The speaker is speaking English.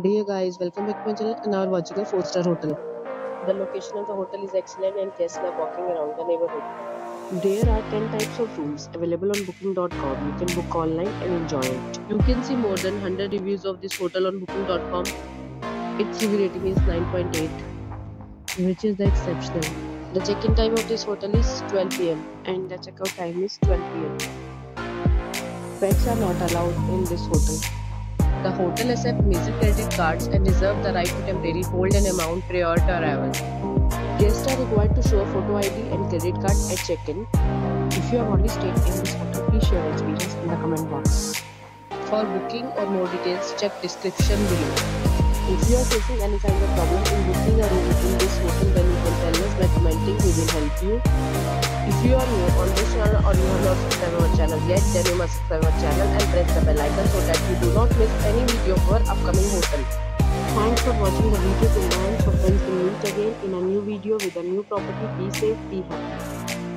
Dear guys, welcome back to my channel and now we're watching a 4-star hotel. The location of the hotel is excellent and guests love walking around the neighborhood. There are 10 types of rooms available on booking.com. You can book online and enjoy it. You can see more than 100 reviews of this hotel on booking.com. Its review rating is 9.8, which is the exceptional. The check-in time of this hotel is 12 p.m. and the check-out time is 12 p.m. Pets are not allowed in this hotel. The hotel accepts major credit cards and reserves the right to temporarily hold an amount prior to arrival. Guests are required to show a photo ID and credit card at check-in. If you have already stayed in this hotel, please share your experience in the comment box. For booking or more details, check description below. If you are facing any kind of problem in booking a room in this hotel, then you can tell us by commenting. We will help you. If you are new on this channel or you have not subscribed our channel yet, then you must subscribe our channel and press the bell icon so that you do not miss any video of our upcoming hotel. Thanks for watching the video till the end. So friends, will meet again in a new video with a new property. Be safe, be happy.